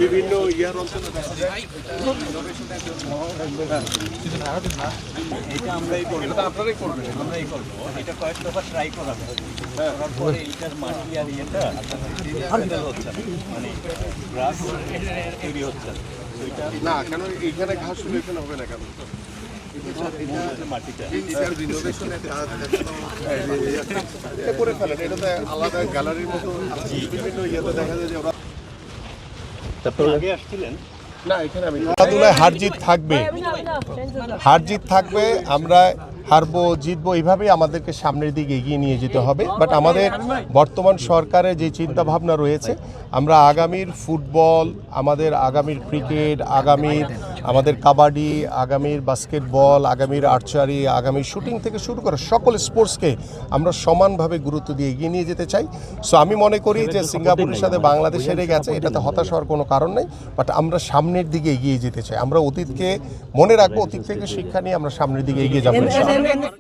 বিভিন্ন ইয়ার অঞ্চলে এটা আমরাই করবো, এটা আপনারাই করবেন, আমরাই করবো। এটা কয়েক দফা ট্রাই করা হয়, করার পরে এইটার মাটি আর ইয়েটা সেটেল হচ্ছে না, মানে গ্রাস তৈরি হচ্ছে না। কেন এইখানে ঘাস হলে এখানে হবে না কেন? মাটিটা করে ফেলেন, এটাতে আলাদা গ্যালারির মতো বিভিন্ন ইয়েতে দেখা যায় যে ওরা আগে আসছিলেন না। এখানে আমি খেলাধুলায় হার জিত থাকবে, আমরা হারবো জিতবো, এইভাবেই আমাদেরকে সামনের দিকে এগিয়ে নিয়ে যেতে হবে। বাট আমাদের বর্তমান সরকারের যে চিন্তা ভাবনা রয়েছে, আমরা আগামীর ফুটবল, আমাদের আগামীর ক্রিকেট, আগামীর আমাদের কাবাডি, আগামীর বাস্কেটবল, আগামীর আর্চারি, আগামীর শুটিং থেকে শুরু করে সকল স্পোর্টসকে আমরা সমানভাবে গুরুত্ব দিয়ে এগিয়ে নিয়ে যেতে চাই। সো আমি মনে করি যে সিঙ্গাপুরের সাথে বাংলাদেশ হেরে গেছে, এটাতে হতাশ হওয়ার কোনো কারণ নেই। বাট আমরা সামনের দিকে এগিয়ে যেতে চাই, আমরা অতীতকে মনে রাখবো, অতীত থেকে শিক্ষা নিয়ে আমরা সামনের দিকে এগিয়ে যাবো।